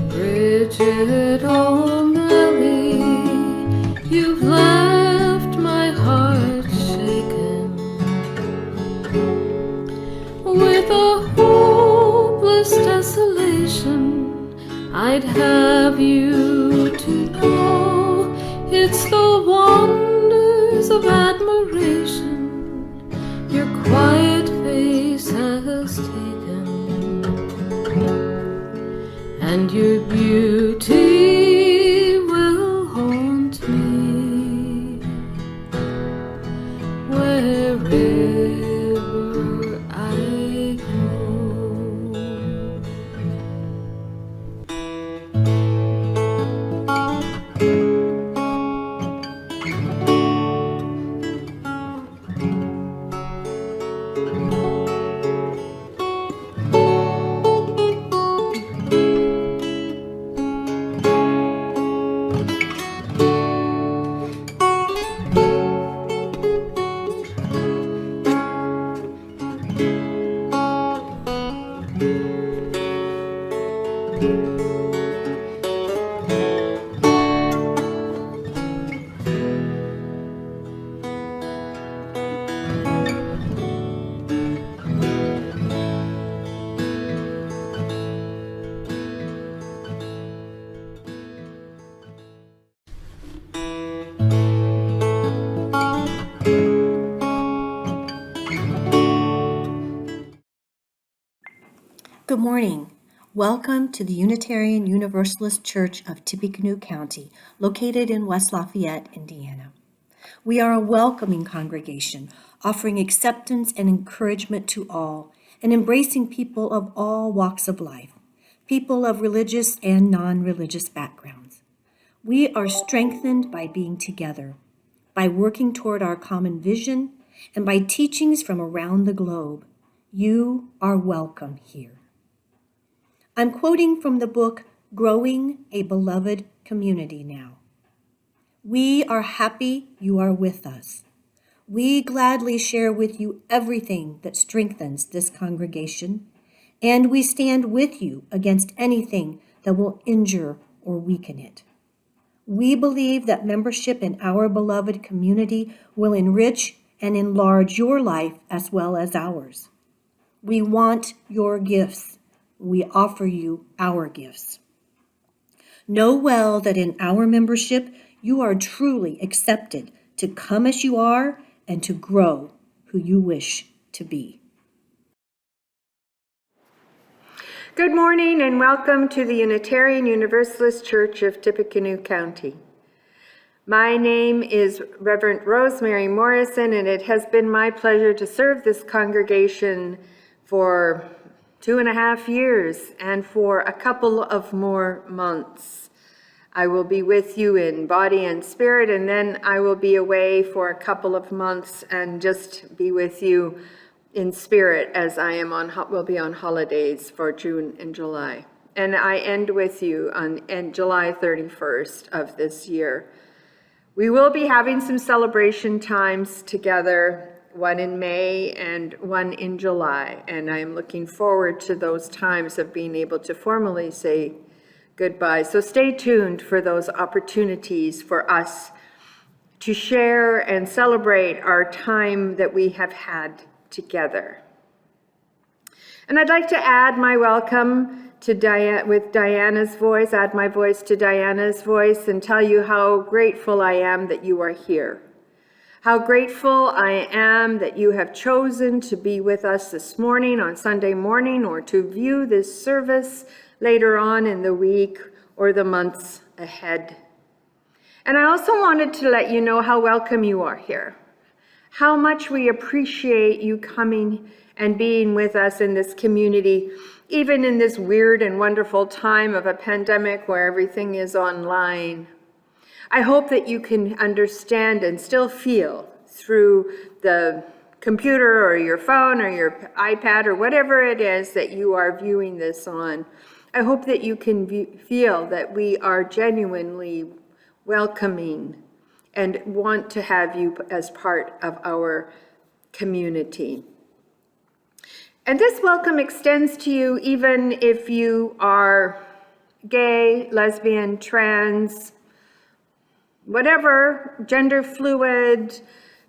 Bridget O'Malley, you've left my heart shaken with a hopeless desolation. I'd have you to know it's the wonders of admiration your quiet face has taken, and your beauty will haunt me wherever I go. Good morning. Welcome to the Unitarian Universalist Church of Tippecanoe County, located in West Lafayette, Indiana. We are a welcoming congregation, offering acceptance and encouragement to all, and embracing people of all walks of life, people of religious and non-religious backgrounds. We are strengthened by being together, by working toward our common vision, and by teachings from around the globe. You are welcome here. I'm quoting from the book, Growing a Beloved Community Now. We are happy you are with us. We gladly share with you everything that strengthens this congregation, and we stand with you against anything that will injure or weaken it. We believe that membership in our beloved community will enrich and enlarge your life as well as ours. We want your gifts. We offer you our gifts. Know well that in our membership, you are truly accepted to come as you are and to grow who you wish to be. Good morning and welcome to the Unitarian Universalist Church of Tippecanoe County. My name is Reverend Rosemary Morrison, and it has been my pleasure to serve this congregation for 2.5 years and for a couple of more months. I will be with you in body and spirit, and then I will be away for a couple of months and just be with you in spirit as I will be on holidays for June and July. And I end with you on July 31st of this year. We will be having some celebration times together, one in May and one in July, and I am looking forward to those times of being able to formally say goodbye. So stay tuned for those opportunities for us to share and celebrate our time that we have had together. And I'd like to add my welcome with Diana's voice, add my voice to Diana's voice, and tell you how grateful I am that you are here. How grateful I am that you have chosen to be with us this morning on Sunday morning, or to view this service later on in the week or the months ahead. And I also wanted to let you know how welcome you are here, how much we appreciate you coming and being with us in this community, even in this weird and wonderful time of a pandemic where everything is online. I hope that you can understand and still feel through the computer or your phone or your iPad or whatever it is that you are viewing this on. I hope that you can feel that we are genuinely welcoming and want to have you as part of our community. And this welcome extends to you even if you are gay, lesbian, trans, whatever, gender fluid,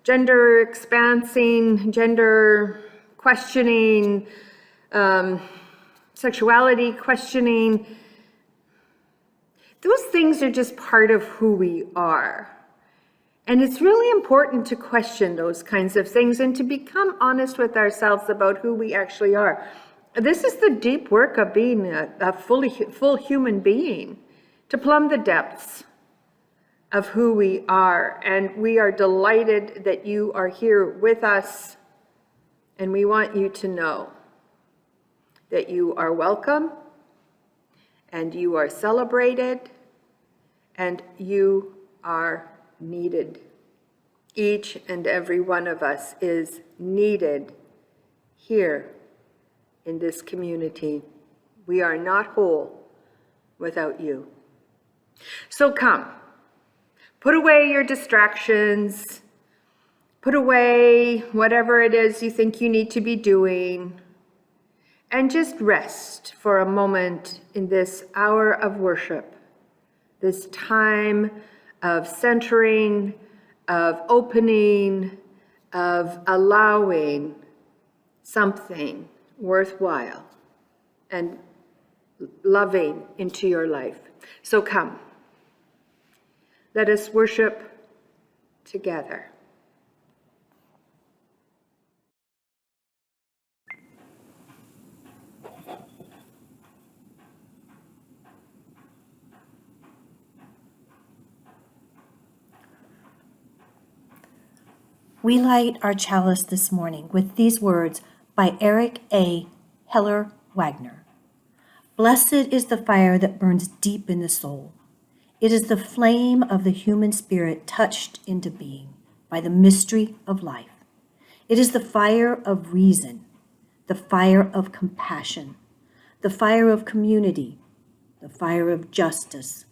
gender expansing, gender questioning, sexuality questioning. Those things are just part of who we are. And it's really important to question those kinds of things and to become honest with ourselves about who we actually are. This is the deep work of being a full human being, to plumb the depths of who we are. And we are delighted that you are here with us. And we want you to know that you are welcome and you are celebrated and you are needed. Each and every one of us is needed here in this community. We are not whole without you. So come, put away your distractions, put away whatever it is you think you need to be doing, and just rest for a moment in this hour of worship, this time of centering, of opening, of allowing something worthwhile and loving into your life. So come, let us worship together. We light our chalice this morning with these words by Eric A. Heller Wagner. Blessed is the fire that burns deep in the soul. It is the flame of the human spirit touched into being by the mystery of life. It is the fire of reason, the fire of compassion, the fire of community, the fire of justice,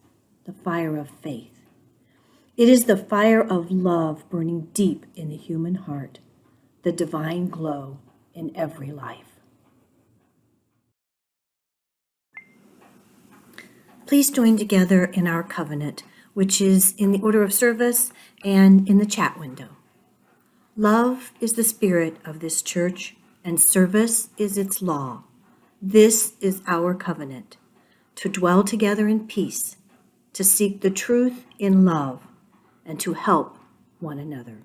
the fire of faith. It is the fire of love burning deep in the human heart, the divine glow in every life. Please join together in our covenant, which is in the order of service and in the chat window. Love is the spirit of this church, and service is its law. This is our covenant, to dwell together in peace, to seek the truth in love, and to help one another.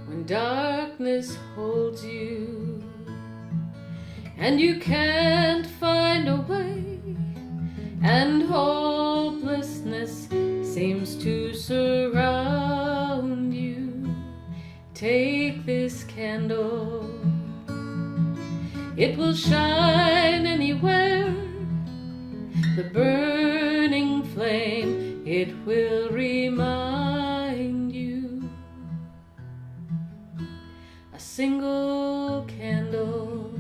When darkness holds you and you can't find a way, and hopelessness seems to surround you, take this candle. It will shine anywhere. The burning flame, it will remind you. A single candle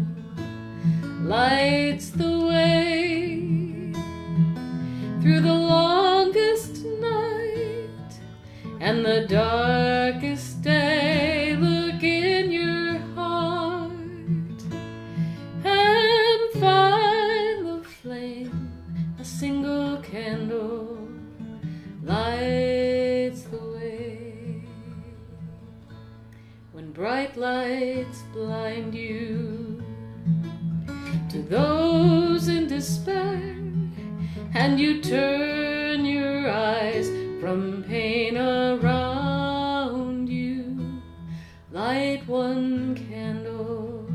lights the way through the longest night and the darkest day. Look in your heart and find the flame. A single candle lights when bright lights blind you. To those in despair, and you turn your eyes from pain around you, light one candle,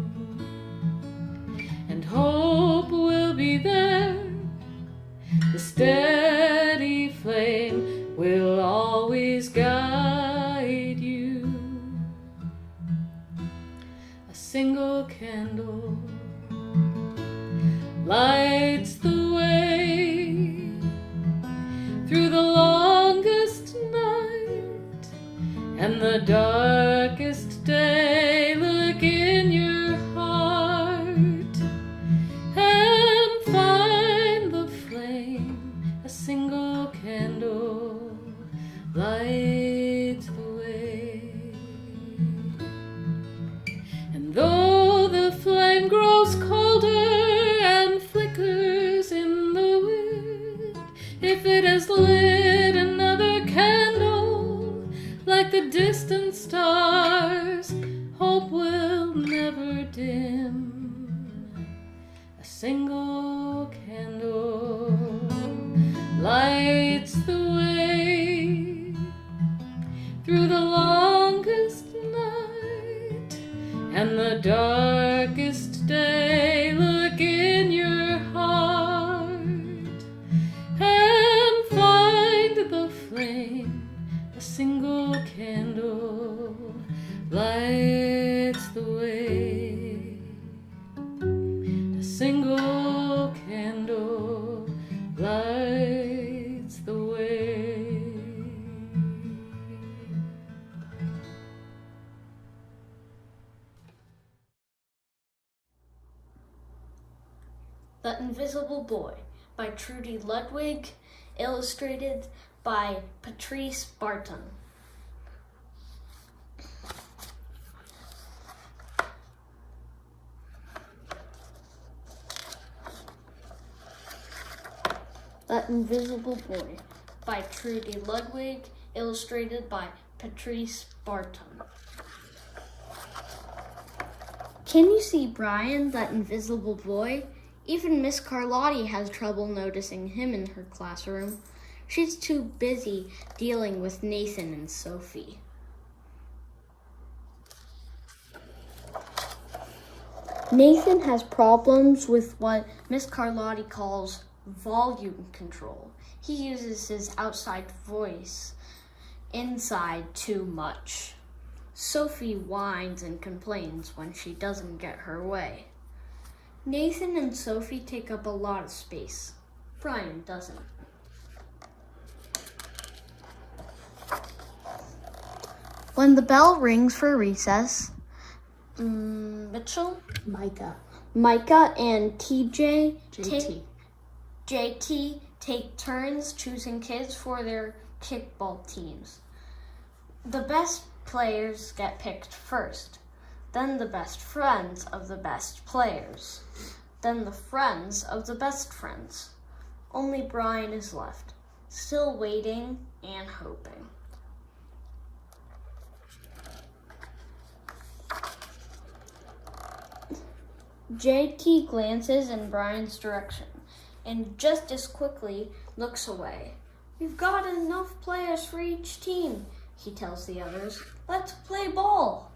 and hope will be there. The steady flame will always guide you. A single candle lights the way through the longest night and the darkest day. Look in your heart and find the flame. A single candle lights the way. And though the flame grows colder and flickers in the wind, if it has lit another candle like the distant stars, hope will never dim. A single candle lights the way through the longest night and the darkest day. Look in your heart and find the flame. A single candle lights the way. A single candle lights the way. The Invisible Boy by Trudy Ludwig, illustrated by Patrice Barton. The Invisible Boy by Trudy Ludwig, illustrated by Patrice Barton. Can you see Brian, that invisible boy? Even Miss Carlotti has trouble noticing him in her classroom. She's too busy dealing with Nathan and Sophie. Nathan has problems with what Miss Carlotti calls volume control. He uses his outside voice inside too much. Sophie whines and complains when she doesn't get her way. Nathan and Sophie take up a lot of space. Brian doesn't. When the bell rings for recess, Mitchell, Micah and JT take turns choosing kids for their kickball teams. The best players get picked first, then the best friends of the best players, then the friends of the best friends. Only Brian is left, still waiting and hoping. JT glances in Brian's direction and just as quickly looks away. "We've got enough players for each team," he tells the others. "Let's play ball."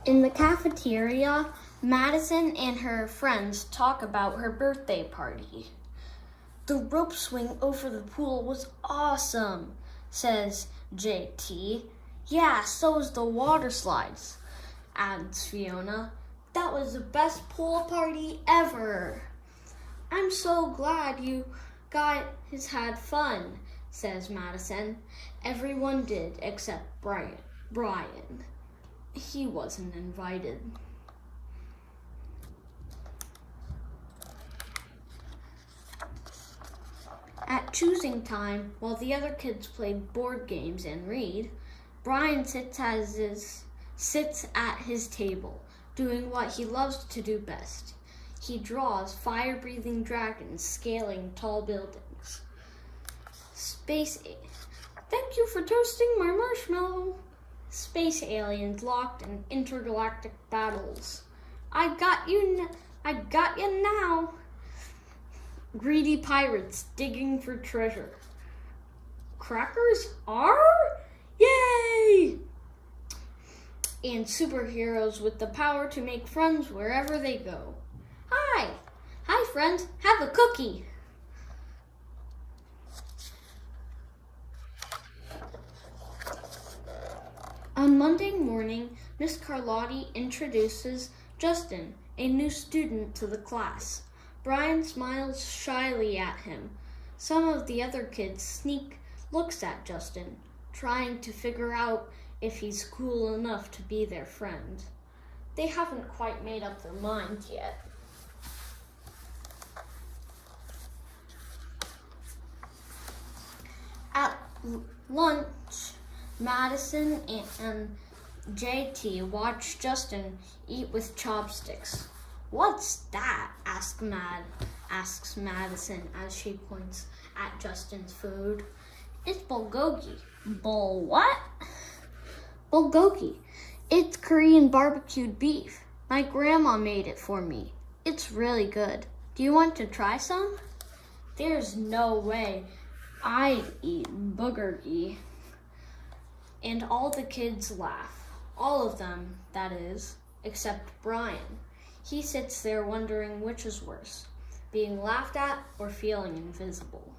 In the cafeteria, Madison and her friends talk about her birthday party. "The rope swing over the pool was awesome," says JT. "Yeah, so was the water slides," adds Fiona. "That was the best pool party ever." "I'm so glad you guys had fun," says Madison. Everyone did except Brian. He wasn't invited. At choosing time, while the other kids played board games and read, Brian sits at his table, doing what he loves to do best. He draws fire-breathing dragons scaling tall buildings. Thank you for toasting my marshmallow. Space aliens locked in intergalactic battles. I got you now. Greedy pirates digging for treasure. Crackers are? Yay! And superheroes with the power to make friends wherever they go. Hi! Hi, friends. Have a cookie. On Monday morning, Miss Carlotti introduces Justin, a new student, to the class. Brian smiles shyly at him. Some of the other kids sneak looks at Justin, trying to figure out if he's cool enough to be their friend. They haven't quite made up their minds yet. At lunch, Madison and JT watch Justin eat with chopsticks. What's that? asks Madison as she points at Justin's food. It's bulgogi. Bul what? Bulgogi. It's Korean barbecued beef. My grandma made it for me. It's really good. Do you want to try some? There's no way I'd eat bulgogi. And all the kids laugh. All of them, that is, except Brian. He sits there wondering which is worse, being laughed at or feeling invisible.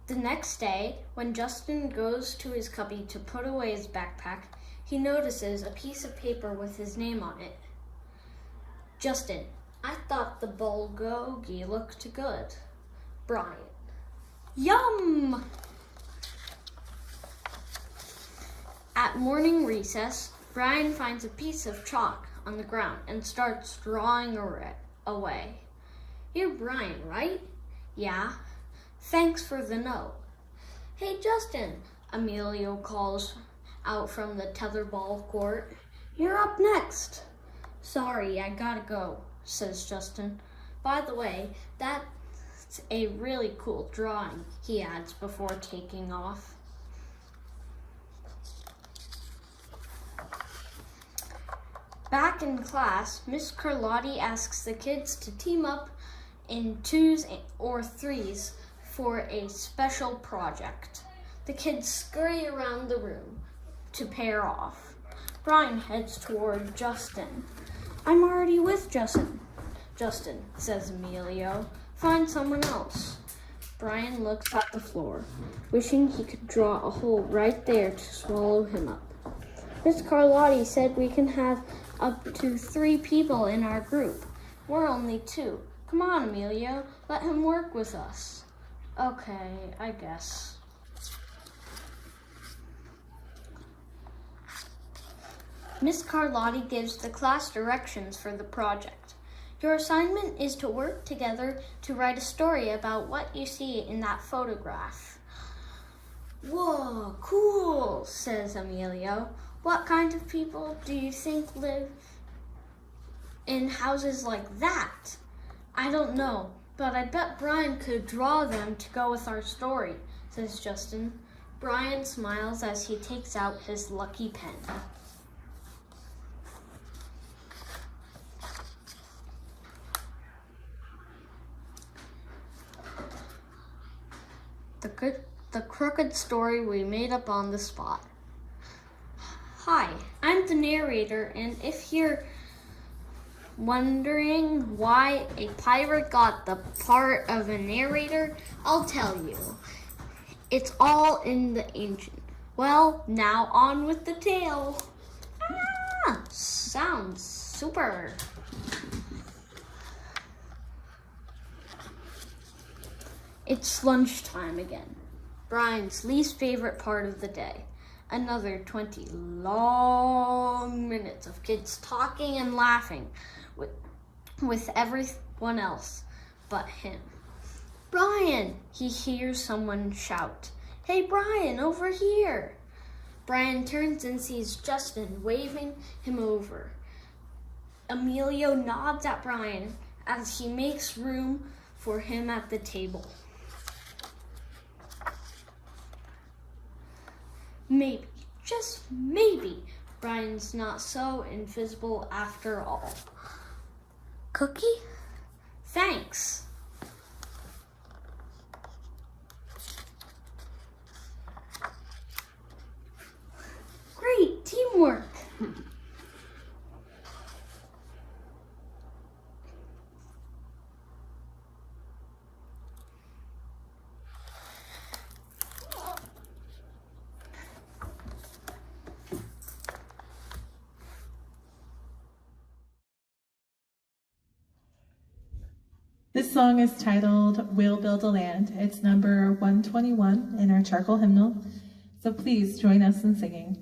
The next day, when Justin goes to his cubby to put away his backpack, he notices a piece of paper with his name on it. Justin, I thought the bulgogi looked good. Brian. Yum! At morning recess, Brian finds a piece of chalk on the ground and starts drawing away. You're Brian, right? Yeah. Thanks for the note. Hey, Justin, Emilio calls out from the tetherball court. You're up next. Sorry, I gotta go, says Justin. By the way, that's a really cool drawing, he adds before taking off. Back in class, Miss Carlotti asks the kids to team up in 2s or 3s for a special project. The kids scurry around the room to pair off. Brian heads toward Justin. I'm already with Justin, says Emilio. Find someone else. Brian looks at the floor, wishing he could draw a hole right there to swallow him up. Miss Carlotti said we can have up to 3 people in our group. We're only 2. Come on, Emilio, let him work with us. Okay, I guess. Miss Carlotti gives the class directions for the project. Your assignment is to work together to write a story about what you see in that photograph. Whoa, cool, says Emilio. What kind of people do you think live in houses like that? I don't know, but I bet Brian could draw them to go with our story, says Justin. Brian smiles as he takes out his lucky pen. The crooked story we made up on the spot. Hi, I'm the narrator, and if you're wondering why a pirate got the part of a narrator, I'll tell you. It's all in the ancient. Well, now on with the tale. Sounds super. It's lunchtime again. Brian's least favorite part of the day. Another 20 long minutes of kids talking and laughing with everyone else but him. Brian, he hears someone shout. Hey, Brian, over here. Brian turns and sees Justin waving him over. Emilio nods at Brian as he makes room for him at the table. Maybe, just maybe, Brian's not so invisible after all. Cookie? Thanks. Great teamwork. This song is titled We'll Build a Land. It's number 121 in our charcoal hymnal, so please join us in singing.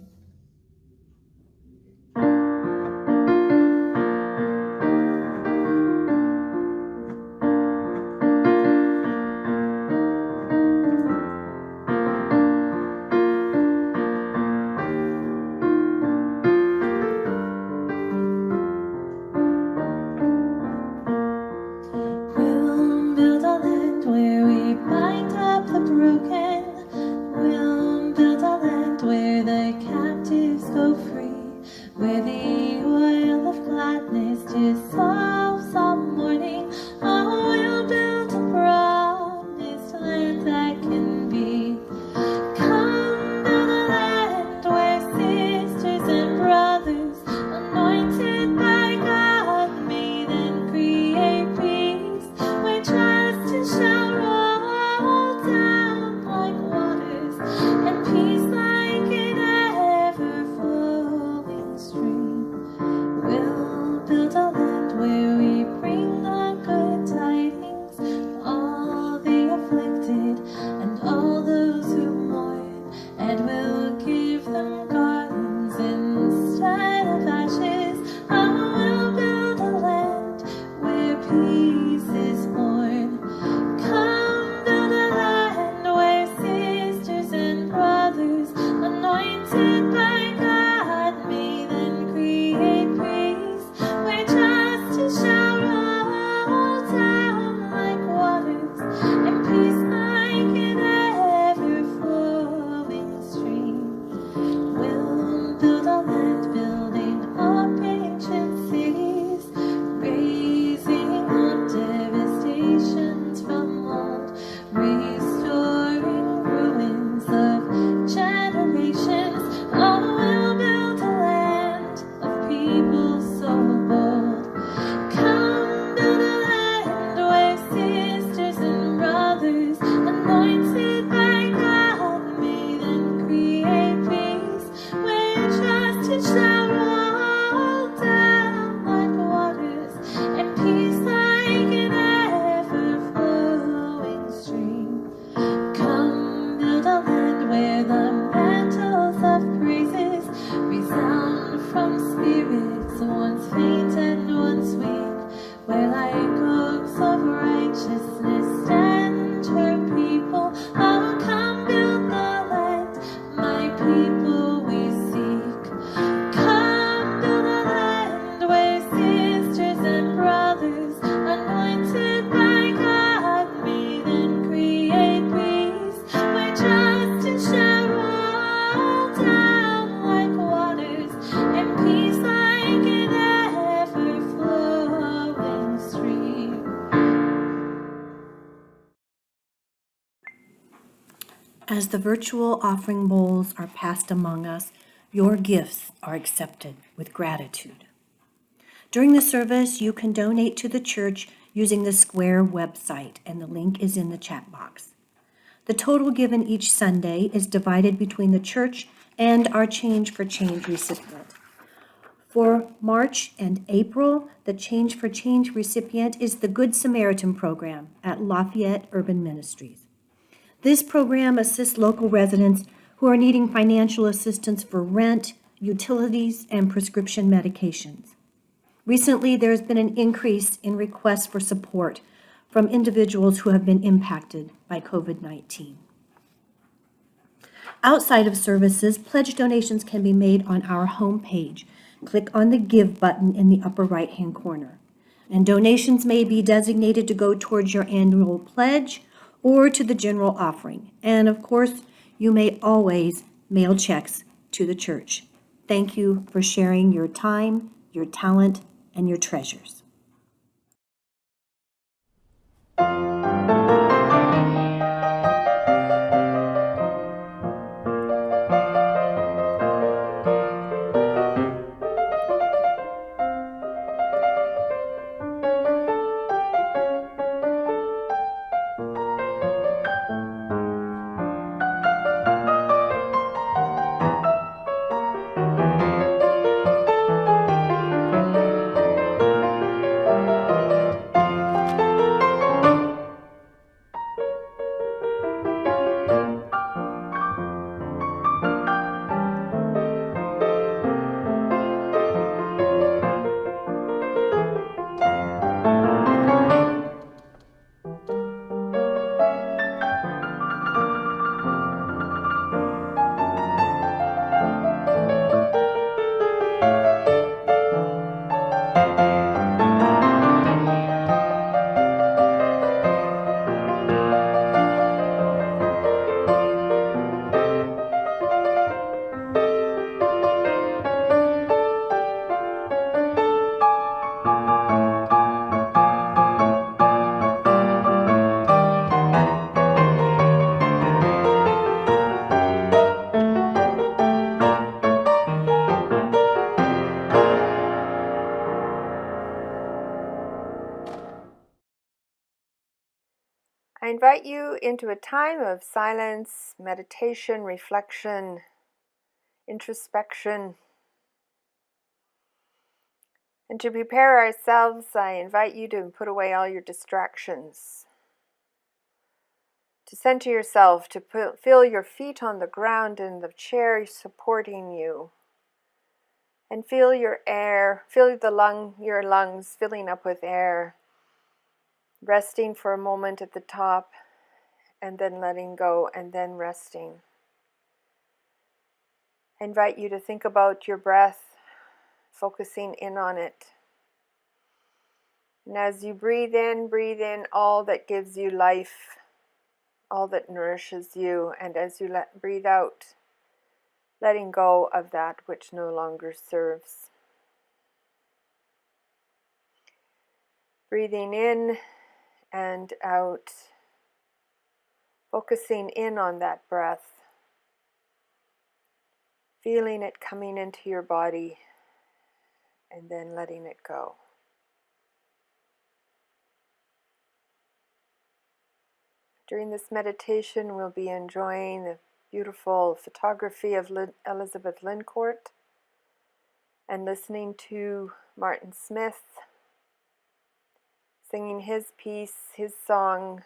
As the virtual offering bowls are passed among us, your gifts are accepted with gratitude. During the service, you can donate to the church using the Square website, and the link is in the chat box. The total given each Sunday is divided between the church and our Change for Change recipient. For March and April, the Change for Change recipient is the Good Samaritan program at Lafayette Urban Ministries. This program assists local residents who are needing financial assistance for rent, utilities, and prescription medications. Recently, there has been an increase in requests for support from individuals who have been impacted by COVID-19. Outside of services, pledge donations can be made on our homepage. Click on the Give button in the upper right-hand corner. And donations may be designated to go towards your annual pledge or to the general offering. And of course, you may always mail checks to the church. Thank you for sharing your time, your talent, and your treasures. I invite you into a time of silence, meditation, reflection, introspection. And to prepare ourselves, I invite you to put away all your distractions, to center yourself, to feel your feet on the ground and the chair supporting you, and feel your air, feel your lungs filling up with air, resting for a moment at the top, and then letting go, and then resting. I invite you to think about your breath, focusing in on it. And as you breathe in all that gives you life, all that nourishes you. And as you breathe out, letting go of that which no longer serves. Breathing in and out, focusing in on that breath, feeling it coming into your body, and then letting it go. During this meditation, we'll be enjoying the beautiful photography of Elizabeth Lincourt and listening to Martin Smith singing his piece, his song,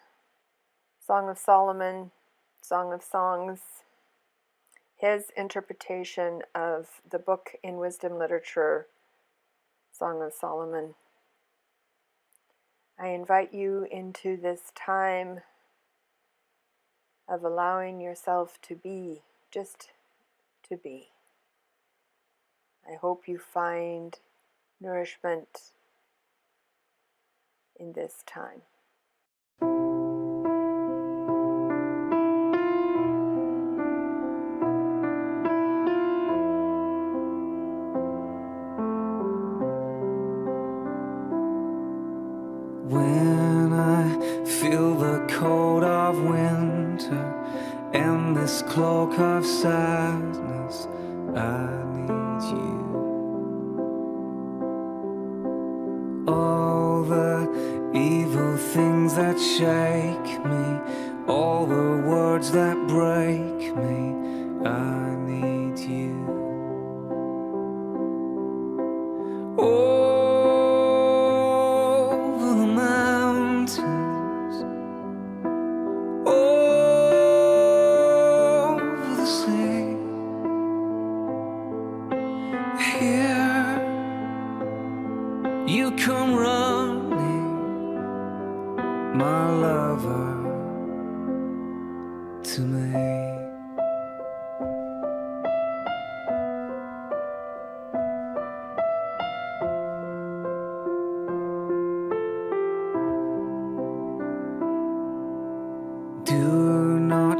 Song of Solomon, Song of Songs, his interpretation of the book in wisdom literature, Song of Solomon. I invite you into this time of allowing yourself to be, just to be. I hope you find nourishment in this time. When I feel the cold of winter and this cloak of sadness, I need you. All the evil things that shake me, all the words that break me, I need you. Over the mountains, over the sea, here you come running, my lover, to me.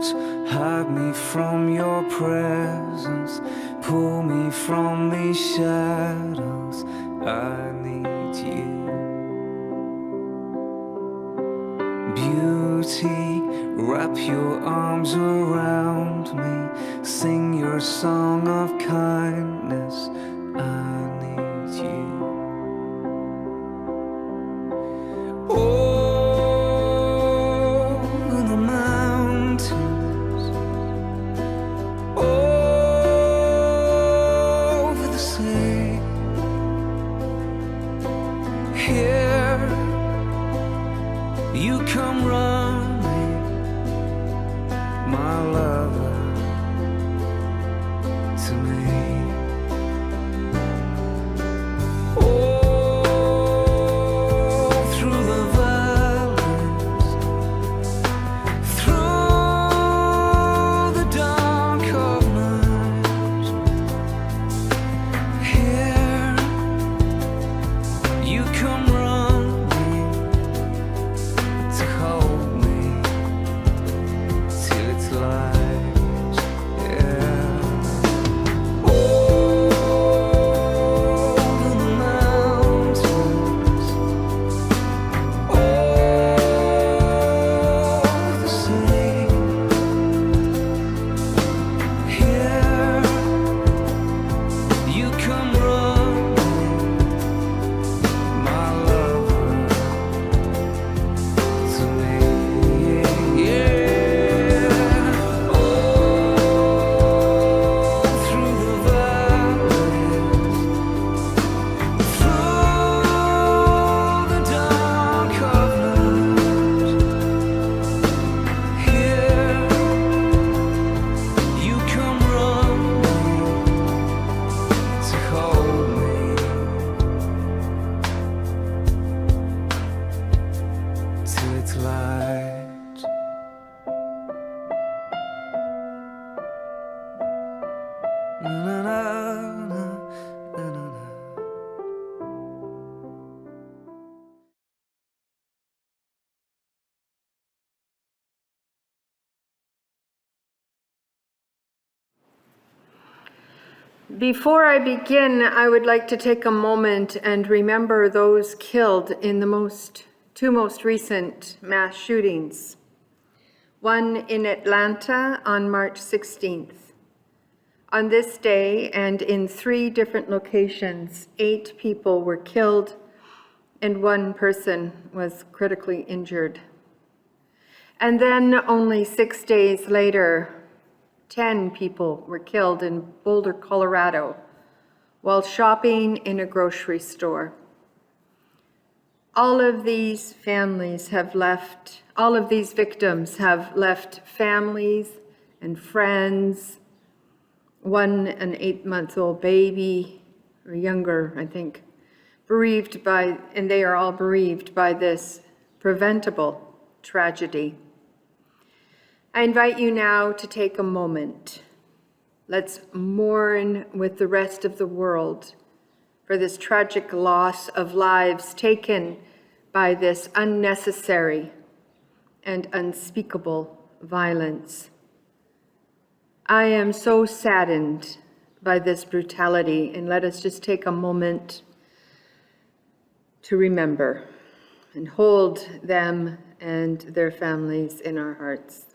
clouds, hide me from your presence, pull me from these shadows. I need you. Beauty, wrap your arms around me, sing your song of kindness. I need you. Over the mountains, over the sea, here you come running, my lover, to me. Through the valleys, through the dark of night, here you come running to hold me till it's light, yeah. Over the mountains, over the sea, here you come running, my lover, to me, yeah. Through the valleys, through the dark of night, here you come running to hold me till it's light. Na, na, na, na, na, na, na. Before I begin, I would like to take a moment and remember those killed in the two most recent mass shootings. One in Atlanta on March 16th. On this day and in 3 different locations, 8 people were killed and 1 person was critically injured. And then only 6 days later, 10 people were killed in Boulder, Colorado, while shopping in a grocery store. All of these victims have left families and friends, one an 8-month-old baby, or younger, I think, and they are all bereaved by this preventable tragedy. I invite you now to take a moment. Let's mourn with the rest of the world for this tragic loss of lives taken by this unnecessary and unspeakable violence. I am so saddened by this brutality, and let us just take a moment to remember and hold them and their families in our hearts.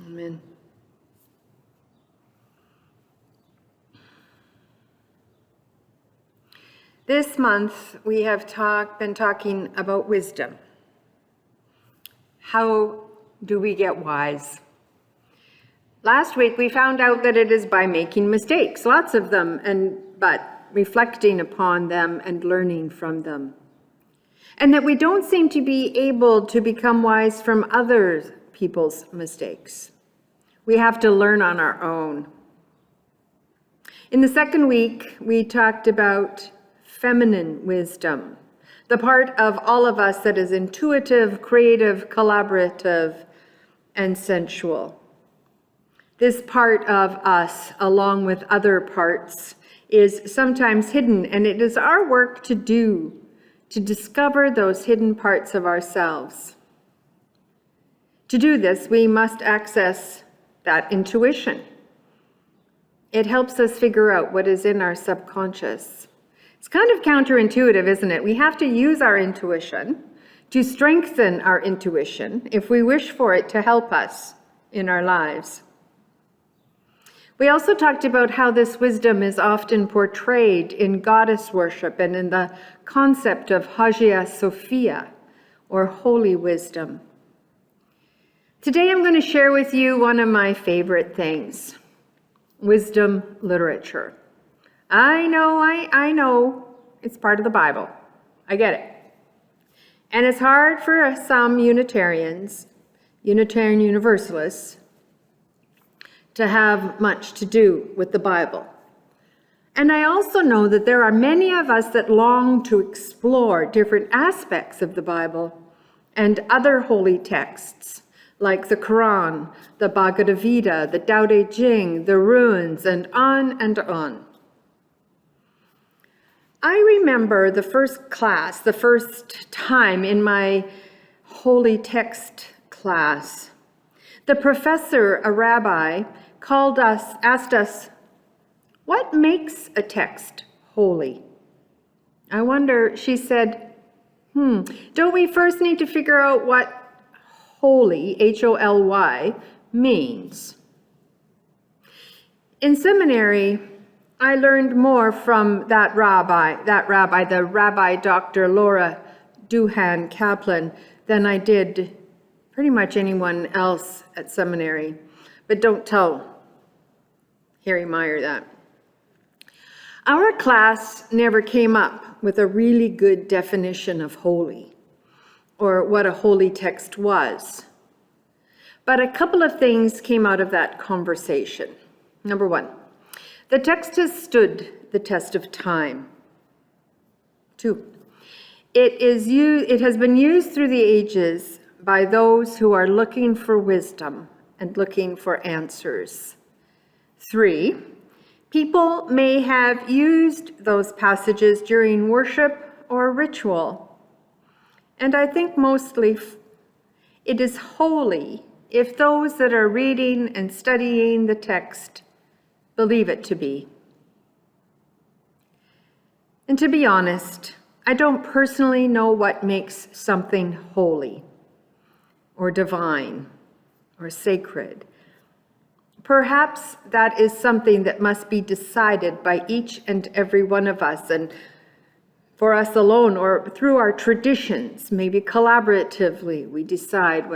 Amen. This month, we have been talking about wisdom. How do we get wise? Last week, we found out that it is by making mistakes, lots of them, but reflecting upon them and learning from them. And that we don't seem to be able to become wise from other people's mistakes. We have to learn on our own. In the second week, we talked about feminine wisdom, the part of all of us that is intuitive, creative, collaborative, and sensual. This part of us, along with other parts, is sometimes hidden, and it is our work to discover those hidden parts of ourselves. To do this, we must access that intuition. It helps us figure out what is in our subconscious. It's kind of counterintuitive, isn't it? We have to use our intuition to strengthen our intuition if we wish for it to help us in our lives. We also talked about how this wisdom is often portrayed in goddess worship and in the concept of Hagia Sophia, or holy wisdom. Today I'm going to share with you one of my favorite things, wisdom literature. I know, it's part of the Bible. I get it. And it's hard for some Unitarian Universalists, to have much to do with the Bible. And I also know that there are many of us that long to explore different aspects of the Bible and other holy texts, like the Quran, the Bhagavad Gita, the Tao Te Ching, the runes, and on and on. I remember the first time in my holy text class, the professor, a rabbi, asked us, what makes a text holy? I wonder, she said, don't we first need to figure out what holy, H-O-L-Y, means? In seminary, I learned more from the Rabbi Dr. Laura Duhan Kaplan, than I did pretty much anyone else at seminary. But don't tell Harry Meyer that. Our class never came up with a really good definition of holy, or what a holy text was. But a couple of things came out of that conversation. Number one, the text has stood the test of time. Two, it has been used through the ages by those who are looking for wisdom and looking for answers. Three, people may have used those passages during worship or ritual. And I think mostly it is holy if those that are reading and studying the text believe it to be. And to be honest, I don't personally know what makes something holy or divine or sacred. Perhaps that is something that must be decided by each and every one of us, and for us alone or through our traditions, maybe collaboratively, we decide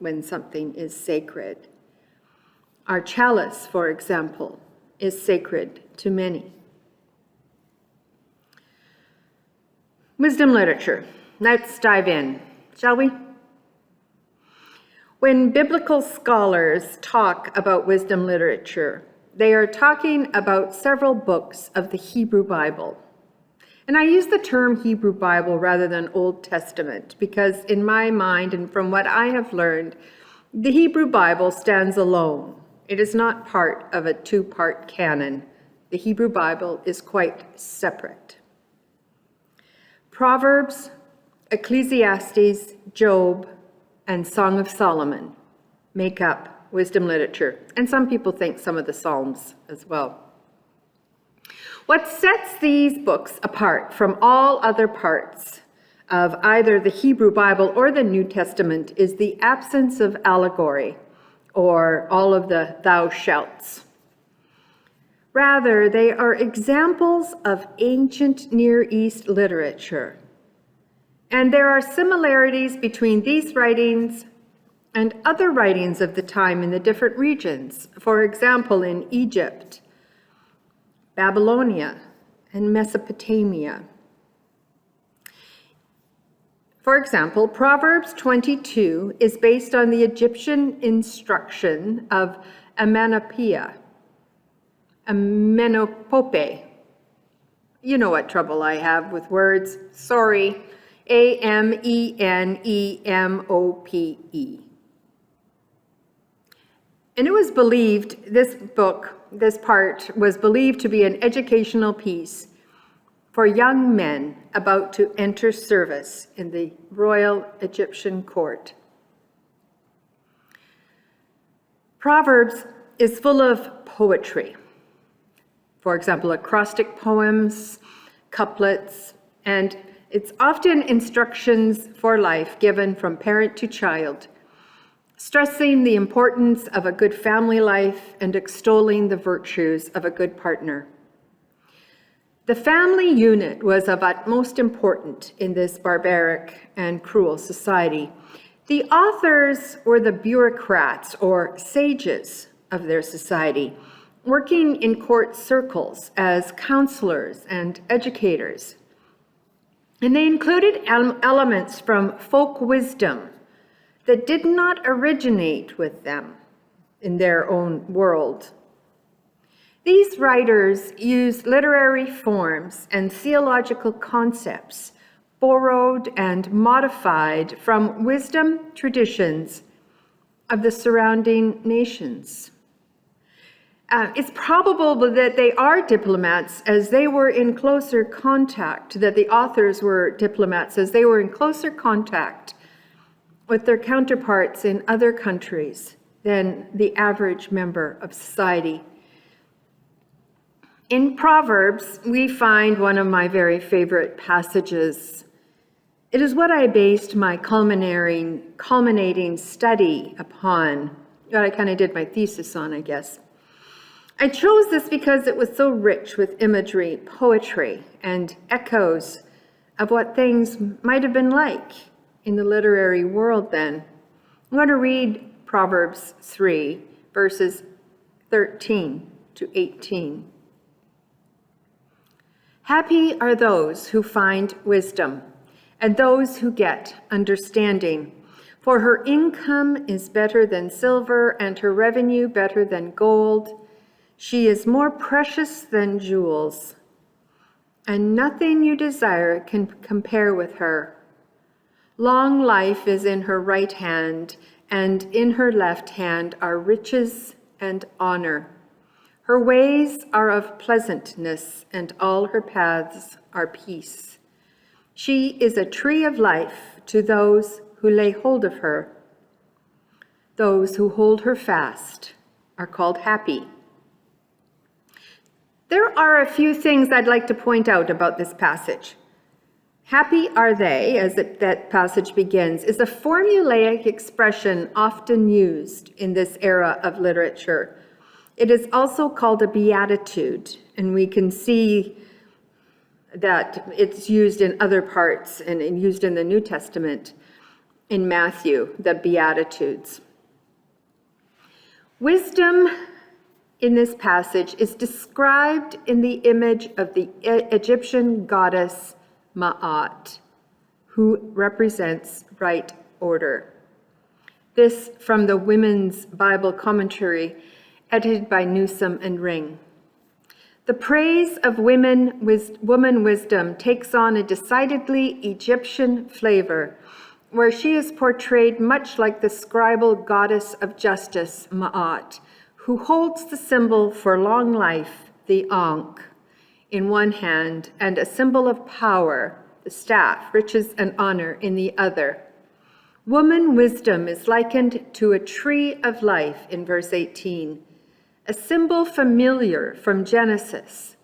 when something is sacred. Our chalice, for example, is sacred to many. Wisdom literature. Let's dive in, shall we? When biblical scholars talk about wisdom literature, they are talking about several books of the Hebrew Bible. And I use the term Hebrew Bible rather than Old Testament because in my mind and from what I have learned, the Hebrew Bible stands alone. It is not part of a two-part canon. The Hebrew Bible is quite separate. Proverbs, Ecclesiastes, Job, and Song of Solomon make up wisdom literature. And some people think some of the Psalms as well. What sets these books apart from all other parts of either the Hebrew Bible or the New Testament is the absence of allegory or all of the thou shalts. Rather, they are examples of ancient Near East literature. And there are similarities between these writings and other writings of the time in the different regions. For example, in Egypt, Babylonia, and Mesopotamia. For example, Proverbs 22 is based on the Egyptian instruction of Amenopope. You know what trouble I have with words. Sorry. Amenemope. And it was believed this book this part was believed to be an educational piece for young men about to enter service in the royal Egyptian court. Proverbs is full of poetry. For example, acrostic poems, couplets, and it's often instructions for life given from parent to child, stressing the importance of a good family life and extolling the virtues of a good partner. The family unit was of utmost importance in this barbaric and cruel society. The authors were the bureaucrats or sages of their society, working in court circles as counselors and educators. And they included elements from folk wisdom that did not originate with them in their own world. These writers used literary forms and theological concepts borrowed and modified from wisdom traditions of the surrounding nations. It's probable that they are diplomats as they were in closer contact, that the authors were diplomats as they were in closer contact with their counterparts in other countries than the average member of society. In Proverbs, we find one of my very favorite passages. It is what I based my culminating study upon, what I kind of did my thesis on, I guess. I chose this because it was so rich with imagery, poetry, and echoes of what things might have been like in the literary world then. I'm going to read Proverbs 3, verses 13 to 18. Happy are those who find wisdom, and those who get understanding. For her income is better than silver, and her revenue better than gold. She is more precious than jewels, and nothing you desire can compare with her. Long life is in her right hand, and in her left hand are riches and honor. Her ways are of pleasantness, and all her paths are peace. She is a tree of life to those who lay hold of her. Those who hold her fast are called happy. There are a few things I'd like to point out about this passage. Happy are they, as that passage begins, is a formulaic expression often used in this era of literature. It is also called a beatitude, and we can see that it's used in other parts and used in the New Testament in Matthew, the Beatitudes. Wisdom in this passage is described in the image of the Egyptian goddess Ma'at, who represents right order. This from the Women's Bible Commentary, edited by Newsom and Ring. The praise of woman wisdom takes on a decidedly Egyptian flavor, where she is portrayed much like the scribal goddess of justice, Ma'at, who holds the symbol for long life, the Ankh, in one hand, and a symbol of power, the staff, riches and honor, in the other. Woman wisdom is likened to a tree of life in verse 18, a symbol familiar from Genesis,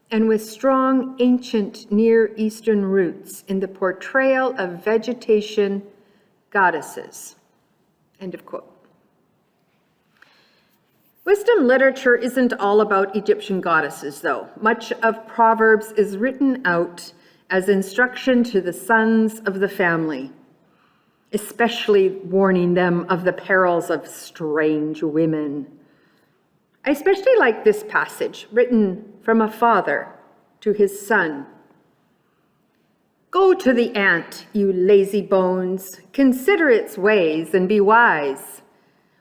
and with strong ancient Near Eastern roots in the portrayal of vegetation goddesses. End of quote. Wisdom literature isn't all about Egyptian goddesses, though. Much of Proverbs is written out as instruction to the sons of the family, especially warning them of the perils of strange women. I especially like this passage, written from a father to his son. Go to the ant, you lazy bones, consider its ways and be wise.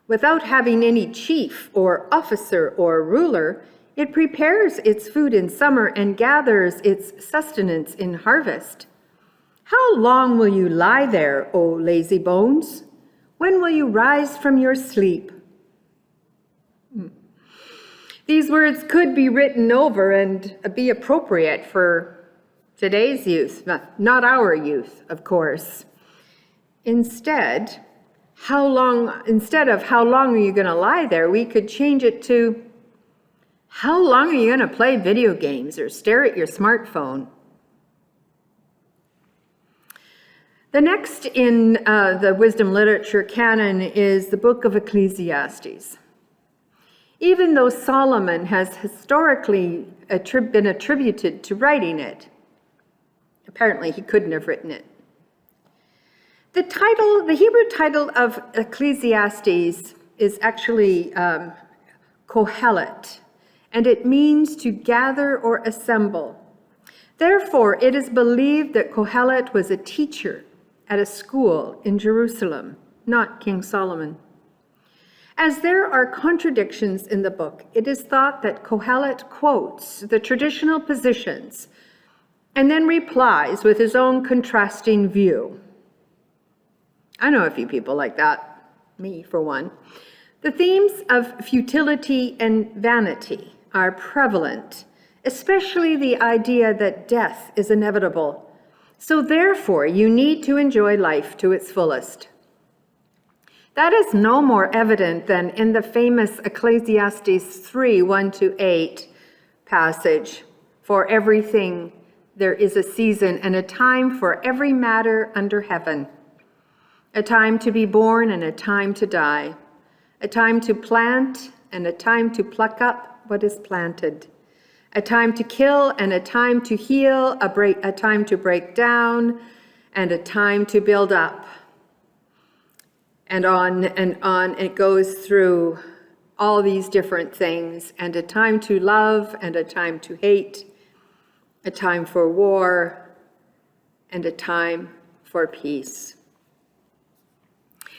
Without having any chief or officer or ruler, it prepares its food in summer and gathers its sustenance in harvest. How long will you lie there, O lazy bones? When will you rise from your sleep? These words could be written over and be appropriate for today's youth, not our youth, of course. Instead of how long are you going to lie there, we could change it to, how long are you going to play video games or stare at your smartphone? The next in the wisdom literature canon is the book of Ecclesiastes. Even though Solomon has historically been attributed to writing it, apparently he couldn't have written it. The Hebrew title of Ecclesiastes is actually Kohelet, and it means to gather or assemble. Therefore, it is believed that Kohelet was a teacher at a school in Jerusalem, not King Solomon. As there are contradictions in the book, it is thought that Kohelet quotes the traditional positions and then replies with his own contrasting view. I know a few people like that, me for one. The themes of futility and vanity are prevalent, especially the idea that death is inevitable. So therefore, you need to enjoy life to its fullest. That is no more evident than in the famous Ecclesiastes 3, 1-8 passage. For everything there is a season and a time for every matter under heaven. A time to be born and a time to die. A time to plant and a time to pluck up what is planted. A time to kill and a time to heal, a time to break down and a time to build up. And on it goes through all these different things, and a time to love and a time to hate, a time for war and a time for peace.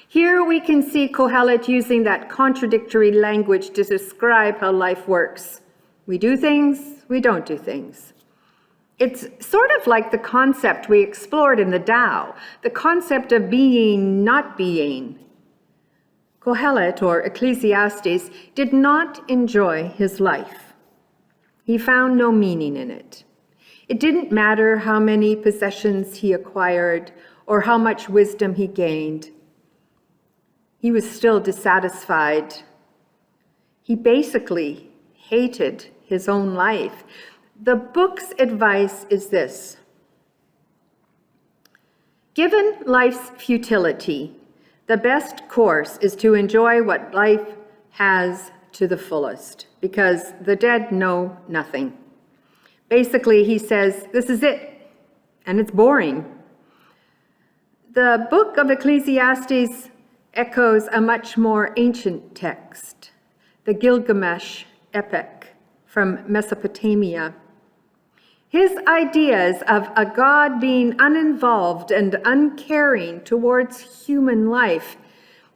Here we can see Kohelet using that contradictory language to describe how life works. We do things, we don't do things. It's sort of like the concept we explored in the Tao, the concept of being, not being. Kohelet, or Ecclesiastes, did not enjoy his life. He found no meaning in it. It didn't matter how many possessions he acquired or how much wisdom he gained. He was still dissatisfied. He basically hated his own life. The book's advice is this: given life's futility, the best course is to enjoy what life has to the fullest, because the dead know nothing. Basically, he says, this is it, and it's boring. The book of Ecclesiastes echoes a much more ancient text, the Gilgamesh epic from Mesopotamia. His ideas of a God being uninvolved and uncaring towards human life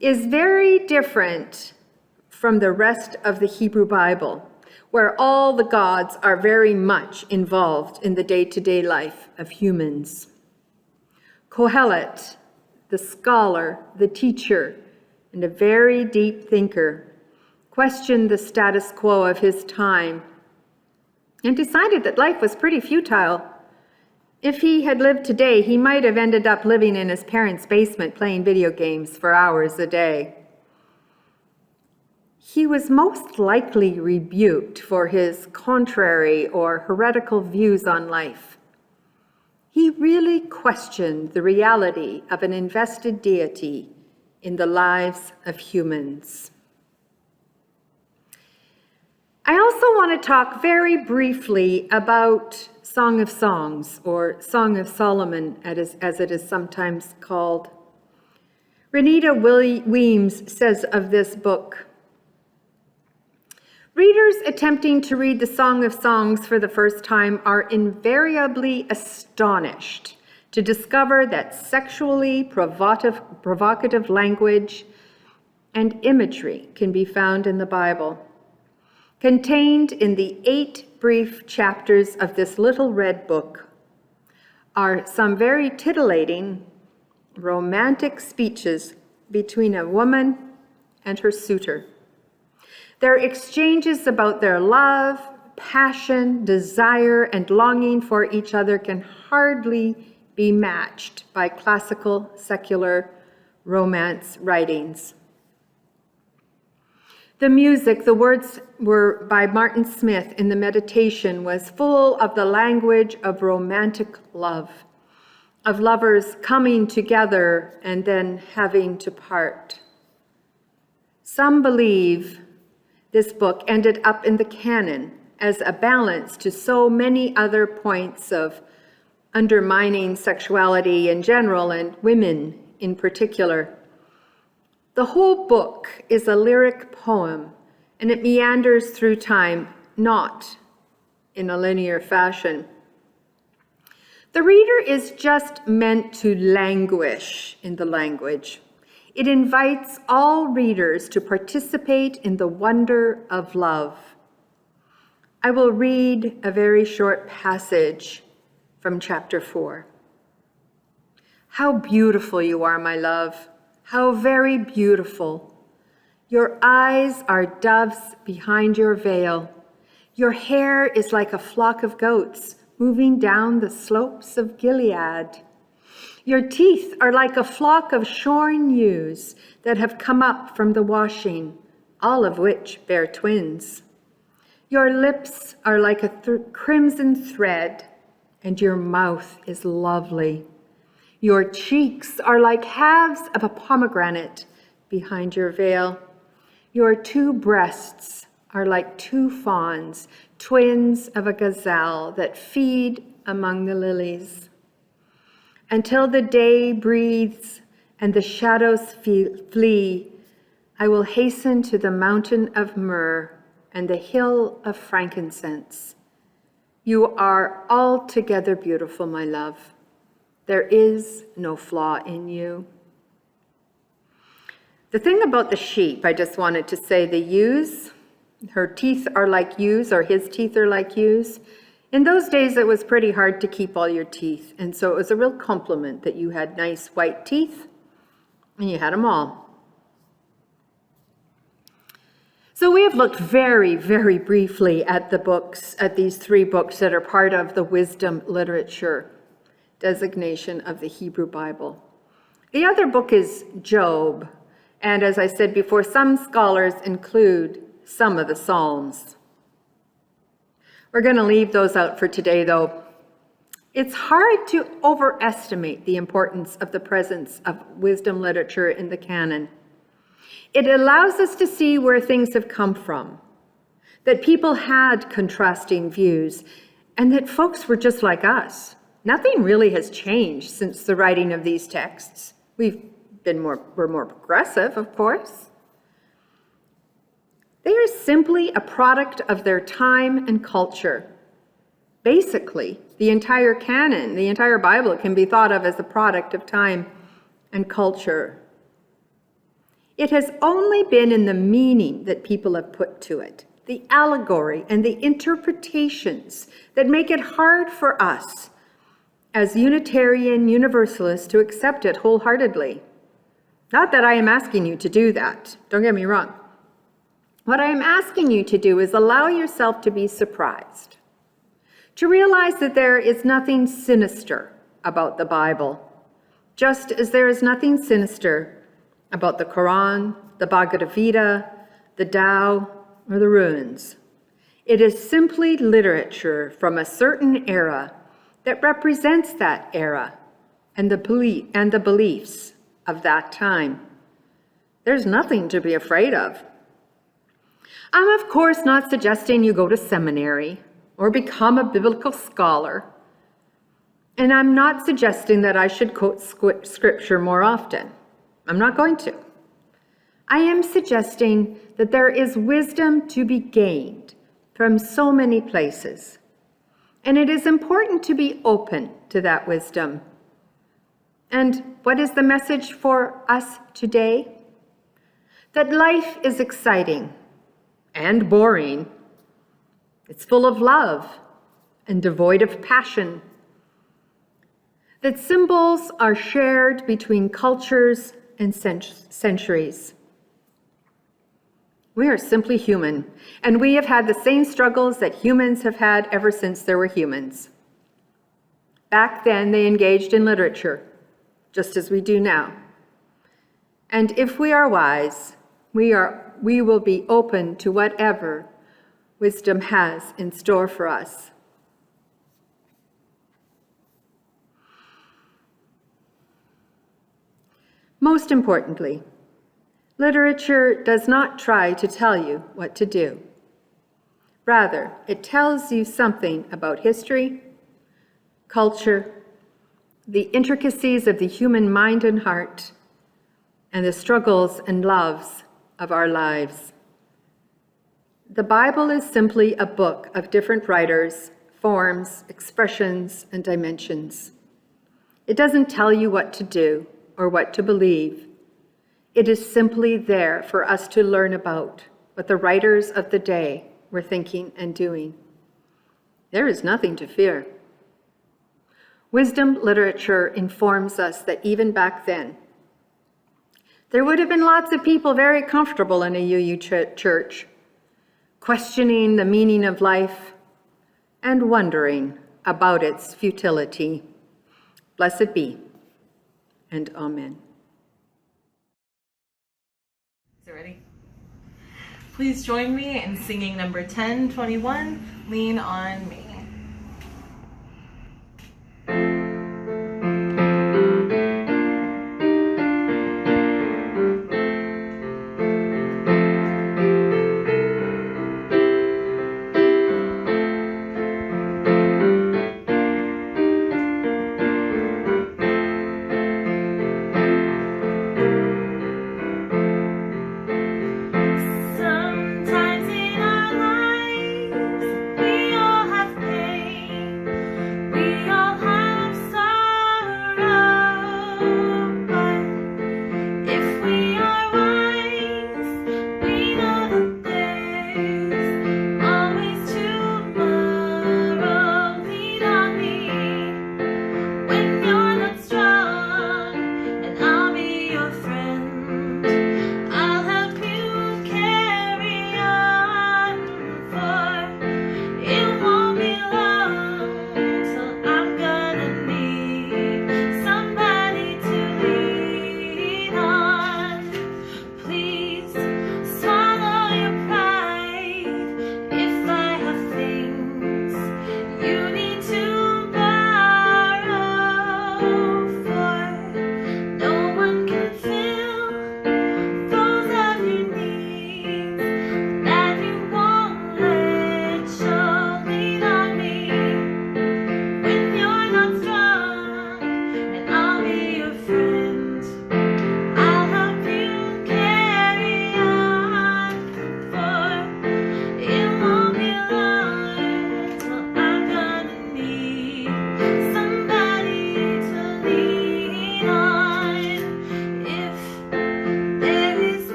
is very different from the rest of the Hebrew Bible, where all the gods are very much involved in the day-to-day life of humans. Kohelet, the scholar, the teacher, and a very deep thinker, questioned the status quo of his time and decided that life was pretty futile. If he had lived today, he might have ended up living in his parents' basement playing video games for hours a day. He was most likely rebuked for his contrary or heretical views on life. He really questioned the reality of an invested deity in the lives of humans. I also want to talk very briefly about Song of Songs, or Song of Solomon, as it is sometimes called. Renita Weems says of this book, readers attempting to read the Song of Songs for the first time are invariably astonished to discover that sexually provocative language and imagery can be found in the Bible. Contained in the 8 brief chapters of this little red book are some very titillating, romantic speeches between a woman and her suitor. Their exchanges about their love, passion, desire, and longing for each other can hardly be matched by classical secular romance writings. The music, the words were by Martin Smith in the Meditation, was full of the language of romantic love, of lovers coming together and then having to part. Some believe this book ended up in the canon as a balance to so many other points of undermining sexuality in general and women in particular. The whole book is a lyric poem, and it meanders through time, not in a linear fashion. The reader is just meant to languish in the language. It invites all readers to participate in the wonder of love. I will read a very short passage from chapter 4. How beautiful you are, my love. How very beautiful. Your eyes are doves behind your veil. Your hair is like a flock of goats moving down the slopes of Gilead. Your teeth are like a flock of shorn ewes that have come up from the washing, all of which bear twins. Your lips are like a crimson thread, and your mouth is lovely. Your cheeks are like halves of a pomegranate behind your veil. Your two breasts are like two fawns, twins of a gazelle that feed among the lilies. Until the day breathes and the shadows flee, I will hasten to the mountain of myrrh and the hill of frankincense. You are altogether beautiful, my love. There is no flaw in you. The thing about the sheep, I just wanted to say, the ewes, her teeth are like ewes, or his teeth are like ewes. In those days, it was pretty hard to keep all your teeth, and so it was a real compliment that you had nice white teeth, and you had them all. So we have looked very, very briefly at the books, at these three books that are part of the wisdom literature designation of the Hebrew Bible. The other book is Job, and as I said before, some scholars include some of the Psalms. We're going to leave those out for today, though. It's hard to overestimate the importance of the presence of wisdom literature in the canon. It allows us to see where things have come from, that people had contrasting views, and that folks were just like us. Nothing really has changed since the writing of these texts. We're more progressive, of course. They are simply a product of their time and culture. Basically, the entire canon, the entire Bible, can be thought of as a product of time and culture. It has only been in the meaning that people have put to it, the allegory and the interpretations that make it hard for us as Unitarian Universalists to accept it wholeheartedly. Not that I am asking you to do that, don't get me wrong. What I am asking you to do is allow yourself to be surprised, to realize that there is nothing sinister about the Bible, just as there is nothing sinister about the Quran, the Bhagavad Gita, the Tao, or the ruins. It is simply literature from a certain era that represents that era and the beliefs of that time. There's nothing to be afraid of. I'm of course not suggesting you go to seminary or become a biblical scholar, and I'm not suggesting that I should quote scripture more often. I'm not going to. I am suggesting that there is wisdom to be gained from so many places, and it is important to be open to that wisdom. And what is the message for us today? That life is exciting and boring. It's full of love and devoid of passion. That symbols are shared between cultures and centuries. We are simply human, and we have had the same struggles that humans have had ever since there were humans. Back then, they engaged in literature, just as we do now. And if we are wise, we will be open to whatever wisdom has in store for us. Most importantly, literature does not try to tell you what to do. Rather, it tells you something about history, culture, the intricacies of the human mind and heart, and the struggles and loves of our lives. The Bible is simply a book of different writers, forms, expressions, and dimensions. It doesn't tell you what to do or what to believe. It is simply there for us to learn about what the writers of the day were thinking and doing. There is nothing to fear. Wisdom literature informs us that even back then, there would have been lots of people very comfortable in a UU church, questioning the meaning of life and wondering about its futility. Blessed be, and amen. Is it ready? Please join me in singing number 1021, Lean on Me.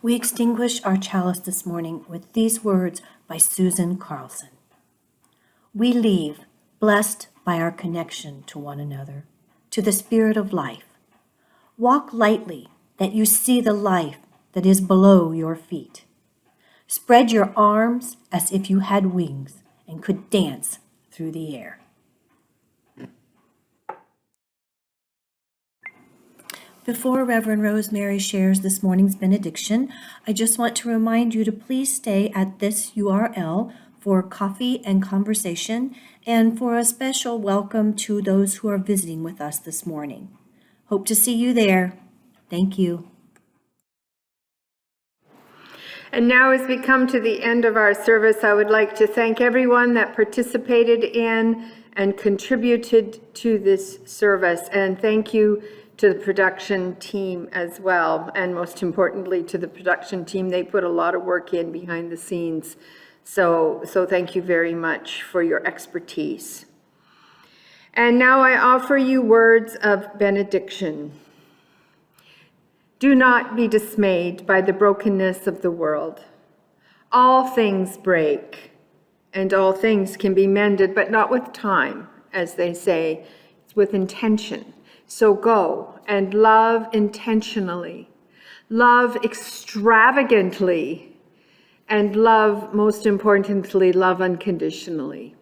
We extinguish our chalice this morning with these words by Susan Carlson. We leave blessed by our connection to one another, to the Spirit of life. Walk lightly that you see the life that is below your feet. Spread your arms as if you had wings and could dance through the air. Before Reverend Rosemary shares this morning's benediction, I just want to remind you to please stay at this URL for coffee and conversation and for a special welcome to those who are visiting with us this morning. Hope to see you there. Thank you. And now, as we come to the end of our service, I would like to thank everyone that participated in and contributed to this service. And thank you to the production team as well. And most importantly, to the production team. They put a lot of work in behind the scenes. So thank you very much for your expertise. And now I offer you words of benediction. Do not be dismayed by the brokenness of the world. All things break, and all things can be mended, but not with time, as they say. It's with intention. So go and love intentionally, love extravagantly, and love, most importantly, love unconditionally.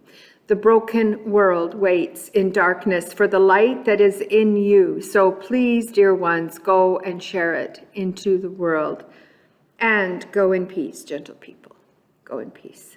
The broken world waits in darkness for the light that is in you. So please, dear ones, go and share it into the world. And go in peace, gentle people. Go in peace.